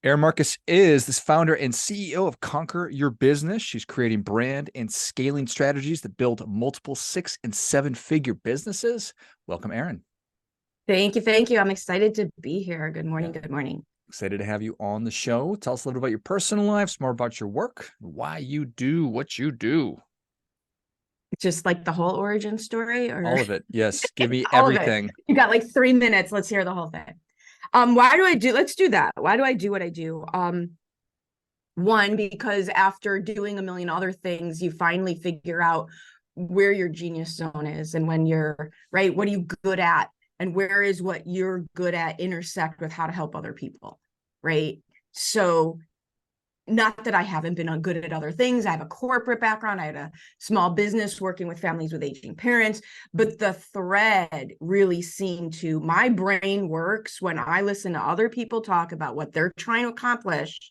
Erin Marcus is this founder and CEO of Conquer Your Business. She's creating brand and scaling strategies that build multiple 6 and 7 figure businesses. Welcome, Erin. Thank you. Thank you. I'm excited to be here. Good morning. Yeah, Good morning. excited to have you on the show. Tell us a little about your personal life, some more about your work, why you do what you do. Just like the whole origin story or All of it. Yes. Give me all of it. everything. You got like 3 minutes. Let's hear the whole thing. Let's do that. Why do I do what I do? One, because after doing a million other things, you finally figure out where your genius zone is and when you're right, what are you good at? And where is what you're good at intersect with how to help other people, right? So not that I haven't been good at other things. I have a corporate background. I had a small business working with families with aging parents, but the thread really seemed to my brain works when I listen to other people talk about what they're trying to accomplish,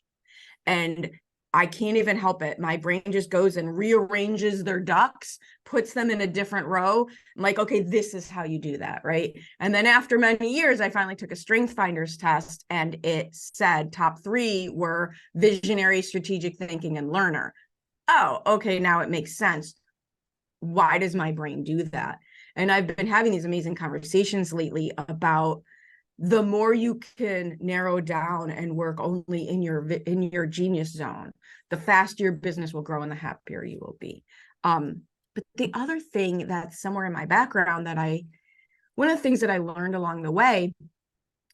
and I can't even help it. My brain just goes and rearranges their ducks, puts them in a different row. I'm like, okay, this is how you do that, right? And then after many years, I finally took a Strength Finders test, and it said top 3 were visionary, strategic thinking, and learner. Oh, okay, now it makes sense. Why does my brain do that? And I've been having these amazing conversations lately about the more you can narrow down and work only in your genius zone, the faster your business will grow and the happier you will be. But the other thing that's somewhere in my background one of the things that I learned along the way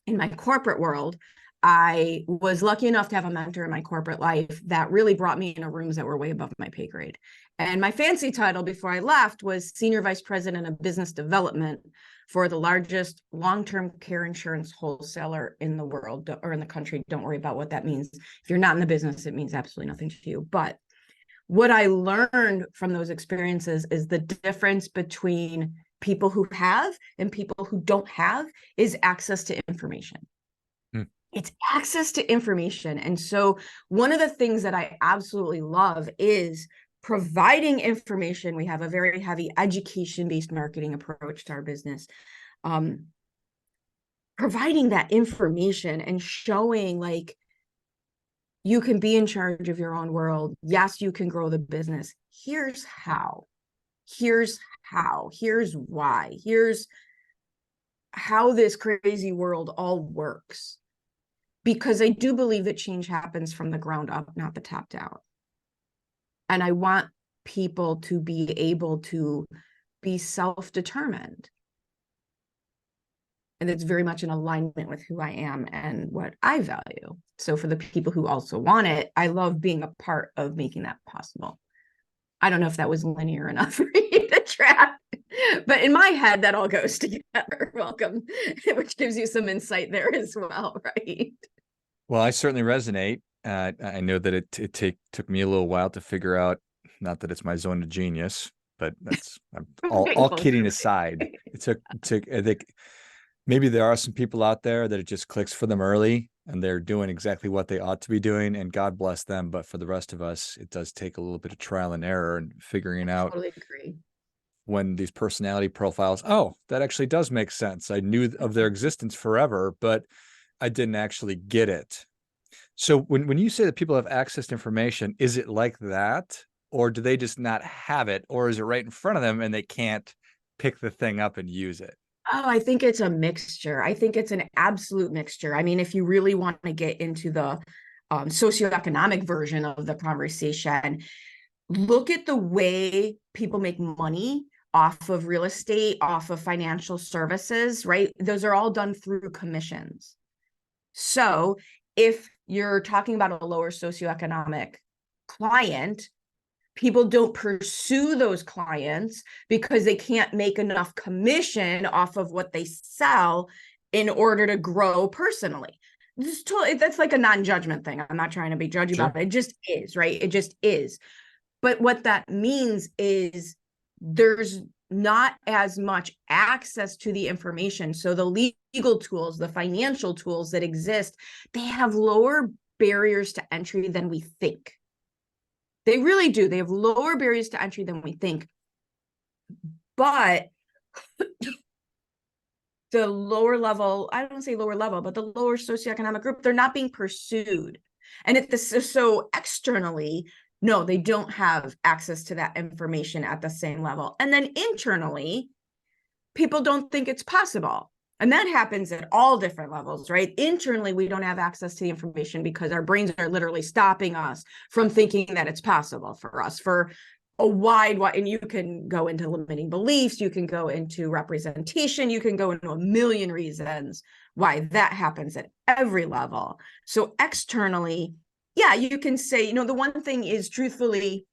in my corporate world, I was lucky enough to have a mentor in my corporate life that really brought me into rooms that were way above my pay grade. And my fancy title before I left was Senior Vice President of Business Development for the largest long-term care insurance wholesaler in the world or in the country. Don't worry about what that means. If you're not in the business, it means absolutely nothing to you. But what I learned from those experiences is the difference between people who have and people who don't have is access to information. It's access to information. And so one of the things that I absolutely love is providing information. We have a very heavy education-based marketing approach to our business. Providing that information and showing like you can be in charge of your own world. Yes, you can grow the business. Here's how. Here's how. Here's why. Here's how this crazy world all works. Because I do believe that change happens from the ground up, not the top down. And I want people to be able to be self-determined. And it's very much in alignment with who I am and what I value. So for the people who also want it, I love being a part of making that possible. I don't know if that was linear enough for you to track, but in my head, that all goes together. Welcome, which gives you some insight there as well, right? Well, I certainly resonate. I know that it took me a little while to figure out, not that it's my zone of genius, but that's all kidding aside. I think maybe there are some people out there that it just clicks for them early and they're doing exactly what they ought to be doing, and God bless them. But for the rest of us, it does take a little bit of trial and error and figuring out Totally agree. when these personality profiles, oh, that actually does make sense. I knew of their existence forever, but I didn't actually get it. So when you say that people have access to information, is it like that? Or do they just not have it? Or is it right in front of them and they can't pick the thing up and use it? Oh, I think it's a mixture. I think it's an absolute mixture. I mean, if you really want to get into the socioeconomic version of the conversation, look at the way people make money off of real estate, off of financial services, right? Those are all done through commissions. So if you're talking about a lower socioeconomic client, people don't pursue those clients because they can't make enough commission off of what they sell in order to grow personally. That's like a non-judgment thing. I'm not trying to be judgy about it. It just is, right? It just is. But what that means is there's not as much access to the information. So the legal tools, the financial tools that exist, they have lower barriers to entry than we think. They really do. They have lower barriers to entry than we think. But the lower level, I don't say lower level, but the lower socioeconomic group, they're not being pursued. And if this is so externally, no, they don't have access to that information at the same level. And then internally, people don't think it's possible. And that happens at all different levels, right? Internally, we don't have access to the information because our brains are literally stopping us from thinking that it's possible for us for a wide, and you can go into limiting beliefs, you can go into representation, you can go into a million reasons why that happens at every level. So externally, yeah, you can say, the one thing is, truthfully,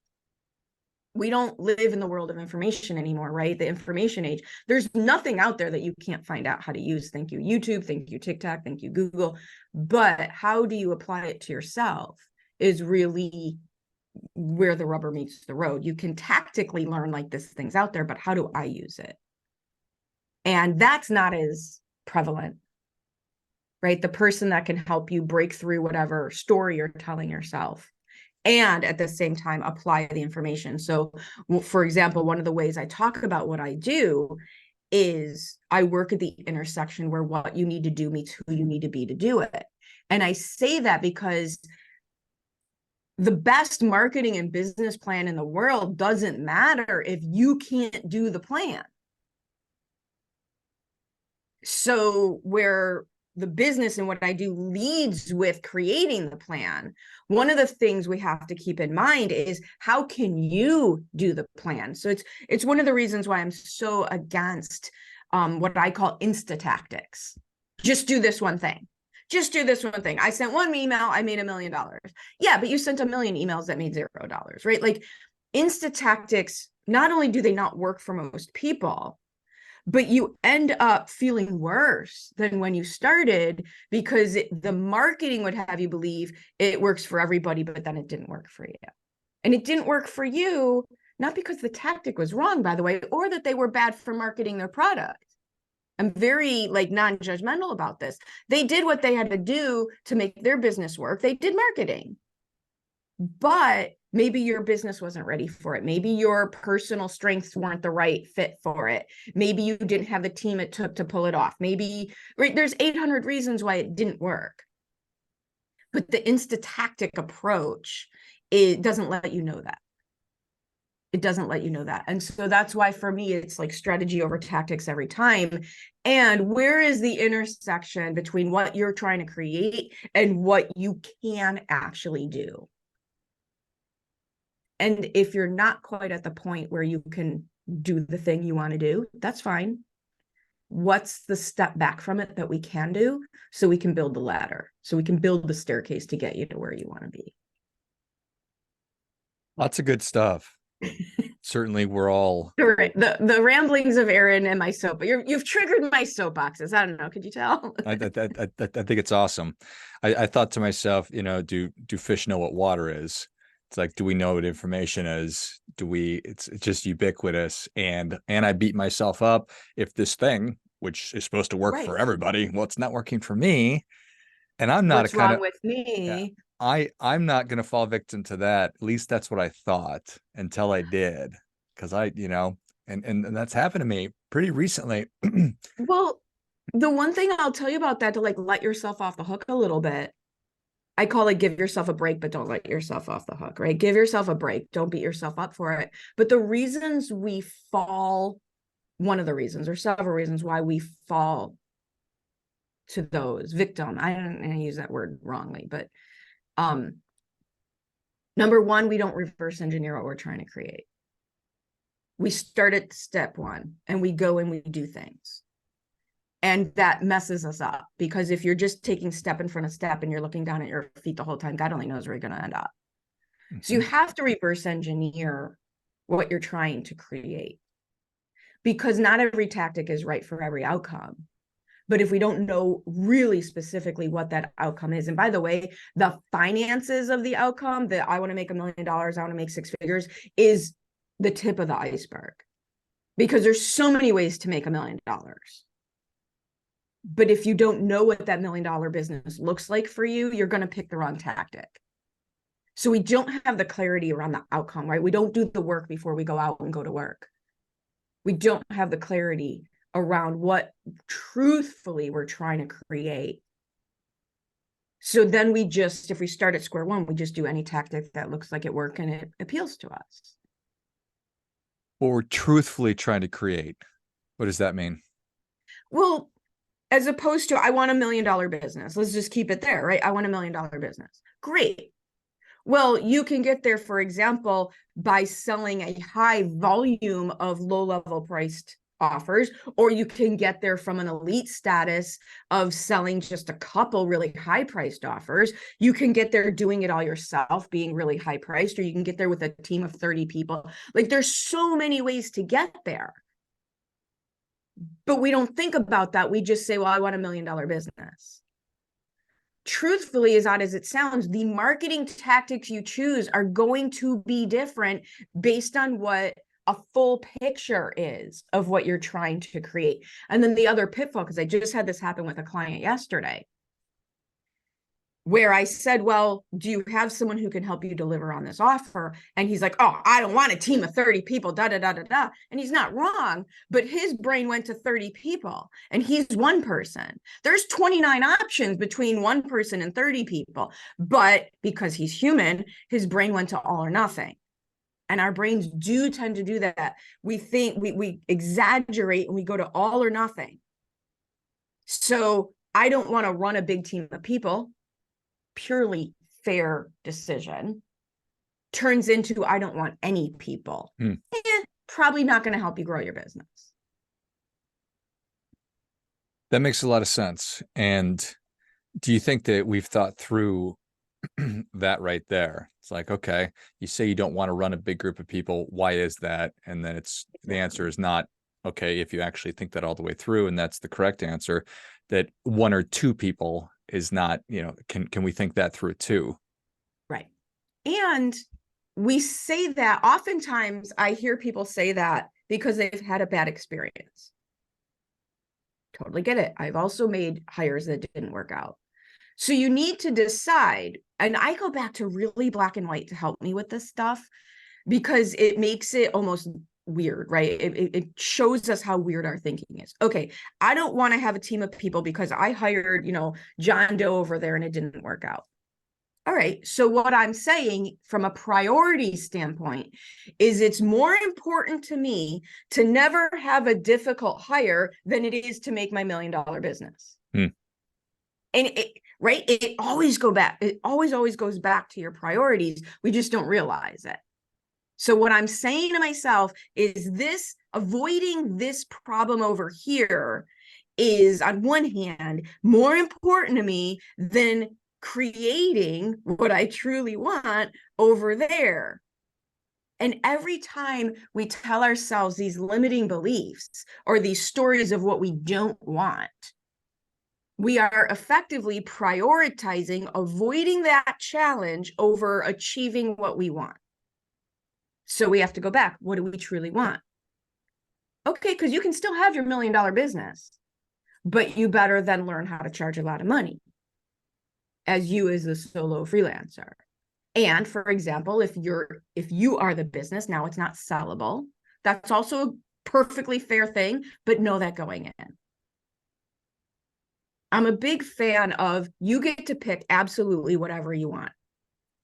we don't live in the world of information anymore, right? The information age. There's nothing out there that you can't find out how to use. Thank you, YouTube. Thank you, TikTok. Thank you, Google. But how do you apply it to yourself is really where the rubber meets the road. You can tactically learn, like, this thing's out there, but how do I use it? And that's not as prevalent, right? The person that can help you break through whatever story you're telling yourself, and at the same time apply the information. So, for example, one of the ways I talk about what I do is I work at the intersection where what you need to do meets who you need to be to do it. And I say that because the best marketing and business plan in the world doesn't matter if you can't do the plan. So where the business and what I do leads with creating the plan, one of the things we have to keep in mind is, how can you do the plan? So it's one of the reasons why I'm so against what I call insta tactics. Just do this one thing. Just do this one thing. I sent one email, I made $1 million. Yeah, but you sent a million emails that made $0, right? Like, insta tactics, not only do they not work for most people, but you end up feeling worse than when you started, because the marketing would have you believe it works for everybody, but then it didn't work for you. And it didn't work for you, not because the tactic was wrong, by the way, or that they were bad for marketing their product. I'm very, like, non-judgmental about this. They did what they had to do to make their business work. They did marketing, but maybe your business wasn't ready for it. Maybe your personal strengths weren't the right fit for it. Maybe you didn't have the team it took to pull it off. Maybe, right, there's 800 reasons why it didn't work. But the insta tactic approach, it doesn't let you know that. It doesn't let you know that. And so that's why, for me, it's like strategy over tactics every time. And where is the intersection between what you're trying to create and what you can actually do? And if you're not quite at the point where you can do the thing you want to do, that's fine. What's the step back from it that we can do, so we can build the ladder, so we can build the staircase to get you to where you want to be? Lots of good stuff. Certainly, we're all right. The ramblings of Erin and my soap. You've triggered my soapboxes. I don't know. Could you tell? I think it's awesome. I thought to myself, do fish know what water is? It's like, do we know what information is? It's just ubiquitous. And I beat myself up if this thing, which is supposed to work for everybody, well, it's not working for me. And I'm not What's wrong with me? I'm not going to fall victim to that. At least that's what I thought until I did. Cause and that's happened to me pretty recently. Well, the one thing I'll tell you about that, to, like, let yourself off the hook a little bit, I call it, give yourself a break, but don't let yourself off the hook, right? Give yourself a break. Don't beat yourself up for it. But the reasons we fall, one of the reasons, or several reasons why we fall to those victim, I don't use that word wrongly, but number one, we don't reverse engineer what we're trying to create. We start at step one and we go and we do things. And that messes us up, because if you're just taking step in front of step and you're looking down at your feet the whole time, God only knows where you're going to end up. Mm-hmm. So you have to reverse engineer what you're trying to create, because not every tactic is right for every outcome. But if we don't know really specifically what that outcome is, and by the way, the finances of the outcome, that I want to make $1 million, I want to make 6 figures, is the tip of the iceberg, because there's so many ways to make $1 million. But if you don't know what that $1 million business looks like for you, you're going to pick the wrong tactic. So we don't have the clarity around the outcome, right? We don't do the work before we go out and go to work. We don't have the clarity around what truthfully we're trying to create. So then we just, if we start at square one, we just do any tactic that looks like it worked and it appeals to us. What we're truthfully trying to create. What does that mean? Well, as opposed to, I want $1 million business. Let's just keep it there, right? I want $1 million business. Great. Well, you can get there, for example, by selling a high volume of low-level priced offers, or you can get there from an elite status of selling just a couple really high-priced offers. You can get there doing it all yourself, being really high-priced, or you can get there with a team of 30 people. Like, there's so many ways to get there. But we don't think about that. We just say, well, I want $1 million business. Truthfully, as odd as it sounds, the marketing tactics you choose are going to be different based on what a full picture is of what you're trying to create. And then the other pitfall, because I just had this happen with a client yesterday, where I said, well, do you have someone who can help you deliver on this offer? And he's like, oh, I don't want a team of 30 people, da, da, da, da, da. And he's not wrong, but his brain went to 30 people and he's one person. There's 29 options between one person and 30 people. But because he's human, his brain went to all or nothing. And our brains do tend to do that. We think we exaggerate and we go to all or nothing. So I don't want to run a big team of people. Purely fair decision turns into, I don't want any people. Probably not going to help you grow your business. That makes a lot of sense. And do you think that we've thought through that right there? It's like, okay, you say you don't want to run a big group of people. Why is that? And then the answer is not, okay, if you actually think that all the way through, and that's the correct answer, that one or two people is not, can we think that through too? Right. And we say that oftentimes I hear people say that because they've had a bad experience. Totally get it. I've also made hires that didn't work out. So you need to decide, and I go back to really black and white to help me with this stuff because it makes it almost weird, right? It shows us how weird our thinking is. Okay, I don't want to have a team of people because I hired, John Doe over there and it didn't work out. All right, so what I'm saying from a priority standpoint is it's more important to me to never have a difficult hire than it is to make my $1 million business. And it always goes back to your priorities. We just don't realize it. So what I'm saying to myself is avoiding this problem over here is, on one hand, more important to me than creating what I truly want over there. And every time we tell ourselves these limiting beliefs or these stories of what we don't want, we are effectively prioritizing avoiding that challenge over achieving what we want. So we have to go back. What do we truly want? Okay, because you can still have your $1 million business, but you better then learn how to charge a lot of money as a solo freelancer. And for example, if you are the business, now it's not sellable. That's also a perfectly fair thing, but know that going in. I'm a big fan of you get to pick absolutely whatever you want.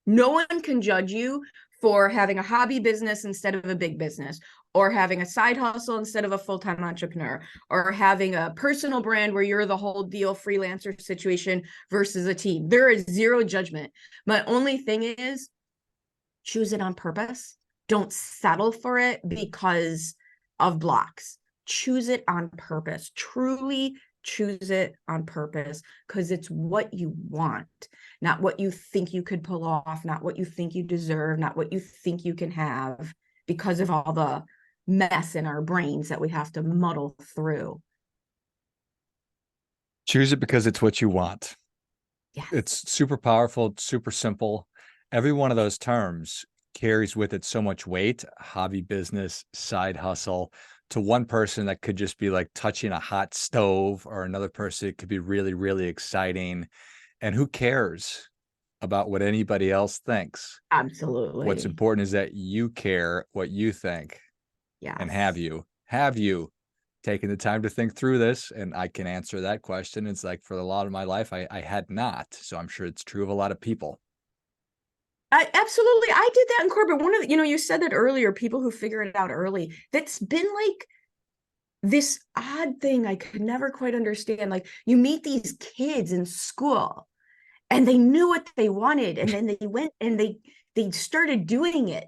No one can judge you for having a hobby business instead of a big business, or having a side hustle instead of a full-time entrepreneur, or having a personal brand where you're the whole deal freelancer situation versus a team. There is zero judgment. My only thing is choose it on purpose. Don't settle for it because of blocks. Choose it on purpose. Truly choose it on purpose because it's what you want, not what you think you could pull off, not what you think you deserve, not what you think you can have because of all the mess in our brains that we have to muddle through. Choose it because it's what you want. Yes. It's super powerful. It's super simple. Every one of those terms carries with it so much weight: hobby business, side hustle. To one person, that could just be like touching a hot stove, or another person, it could be really, really exciting. And who cares about what anybody else thinks? Absolutely. What's important is that you care what you think. Yes. And have you taken the time to think through this, and I can answer that question. It's like for a lot of my life, I had not. So I'm sure it's true of a lot of people. Absolutely. I did that in corporate. One of the, you said that earlier, people who figure it out early, that's been like this odd thing I could never quite understand. Like you meet these kids in school and they knew what they wanted, and then they went and they started doing it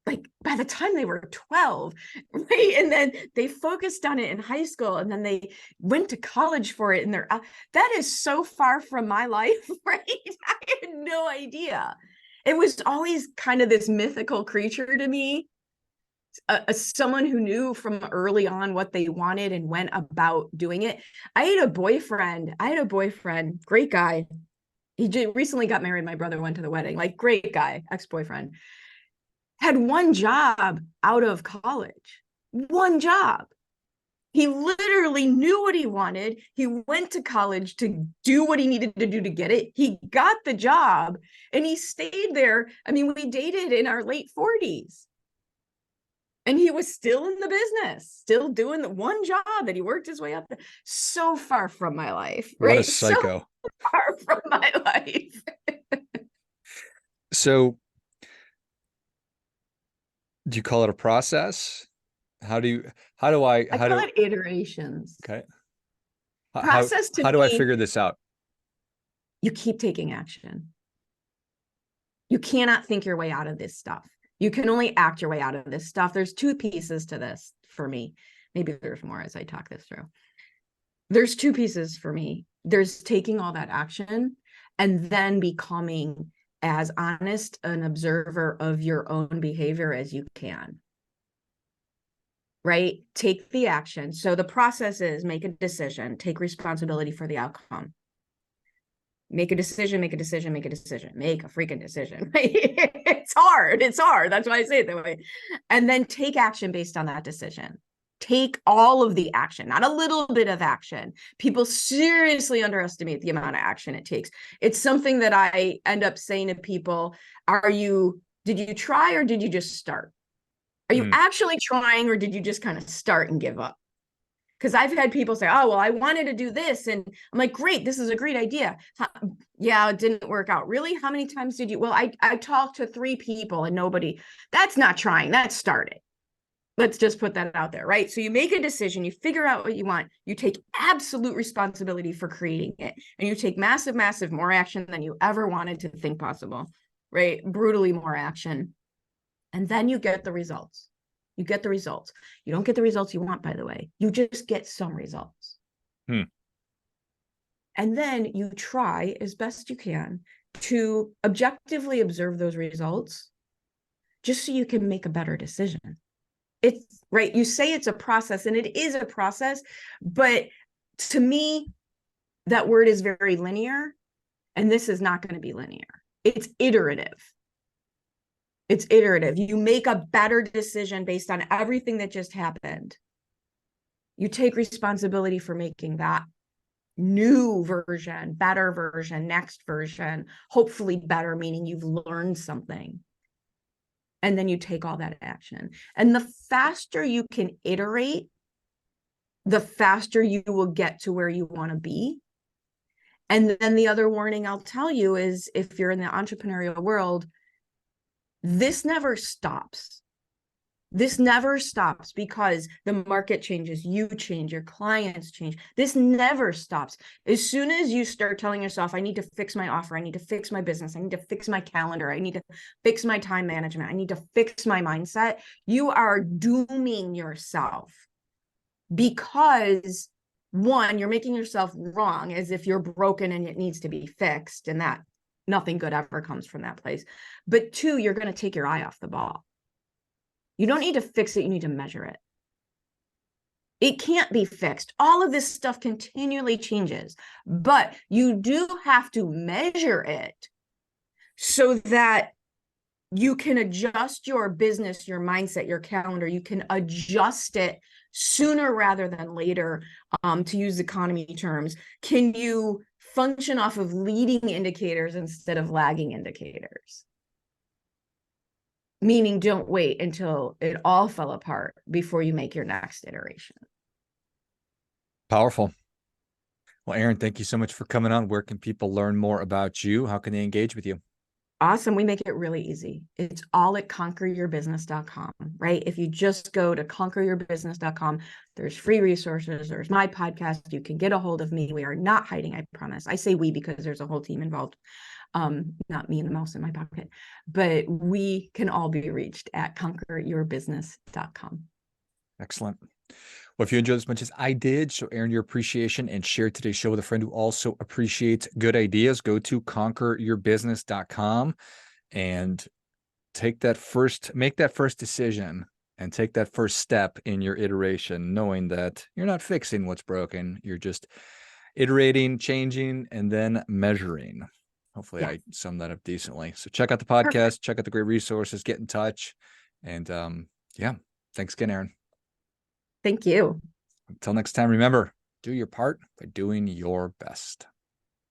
like by the time they were 12, right? And then they focused on it in high school, and then they went to college for it, and that is so far from my life, right? I had no idea. It was always kind of this mythical creature to me, someone who knew from early on what they wanted and went about doing it. I had a boyfriend, great guy. He recently got married. My brother went to the wedding, like great guy, ex-boyfriend, had one job out of college, one job. He literally knew what he wanted. He went to college to do what he needed to do to get it. He got the job and he stayed there. I mean, we dated in our late 40s. And he was still in the business, still doing the one job that he worked his way up. So far from my life, right? What a psycho. So far from my life. So do you call it a process? How do I call it iterations. Okay. Process to how do I me, figure this out? You keep taking action. You cannot think your way out of this stuff. You can only act your way out of this stuff. There's two pieces to this for me. Maybe there's more as I talk this through. There's two pieces for me. There's taking all that action and then becoming as honest an observer of your own behavior as you can. Right? Take the action. So the process is make a decision, take responsibility for the outcome. Make a decision, make a decision, make a decision, make a freaking decision. It's hard. It's hard. That's why I say it that way. And then take action based on that decision. Take all of the action, not a little bit of action. People seriously underestimate the amount of action it takes. It's something that I end up saying to people, did you try or did you just start? Are you actually trying or did you just kind of start and give up? Because I've had people say, oh, well, I wanted to do this. And I'm like, great, this is a great idea. Yeah, it didn't work out. Really? How many times did you? Well, I talked to 3 people and nobody. That's not trying. That's started. Let's just put that out there, right? So you make a decision, you figure out what you want, you take absolute responsibility for creating it, and you take massive, massive more action than you ever wanted to think possible, right? Brutally more action. And then you get the results. You get the results. You don't get the results you want, by the way. You just get some results. And then you try as best you can to objectively observe those results just so you can make a better decision. It's right. You say it's a process, and it is a process, but to me, that word is very linear, and this is not going to be linear. It's iterative. It's iterative. You make a better decision based on everything that just happened. You take responsibility for making that new version, better version, next version, hopefully better, meaning you've learned something. And then you take all that action. And the faster you can iterate, the faster you will get to where you want to be. And then the other warning I'll tell you is if you're in the entrepreneurial world, this never stops. This never stops because the market changes, you change, your clients change. This never stops. As soon as you start telling yourself, I need to fix my offer, I need to fix my business, I need to fix my calendar, I need to fix my time management, I need to fix my mindset, you are dooming yourself because, one, you're making yourself wrong as if you're broken and it needs to be fixed, and that nothing good ever comes from that place. But 2, you're going to take your eye off the ball. You don't need to fix it. You need to measure it. It can't be fixed. All of this stuff continually changes, but you do have to measure it so that you can adjust your business, your mindset, your calendar. You can adjust it sooner rather than later, to use economy terms. Can you function off of leading indicators instead of lagging indicators? Meaning don't wait until it all fell apart before you make your next iteration. Powerful. Well, Erin, thank you so much for coming on. Where can people learn more about you? How can they engage with you? Awesome. We make it really easy. It's all at conqueryourbusiness.com, right? If you just go to conqueryourbusiness.com, there's free resources. There's my podcast. You can get a hold of me. We are not hiding, I promise. I say we because there's a whole team involved. Not me and the mouse in my pocket, but we can all be reached at conqueryourbusiness.com. Excellent. Well, if you enjoyed as much as I did, show Erin your appreciation and share today's show with a friend who also appreciates good ideas. Go to conqueryourbusiness.com and make that first decision and take that first step in your iteration, knowing that you're not fixing what's broken. You're just iterating, changing, and then measuring. Hopefully Yeah. I summed that up decently. So check out the Perfect. podcast, check out the great resources, get in touch. And yeah, thanks again, Erin. Thank you. Until next time, remember, do your part by doing your best.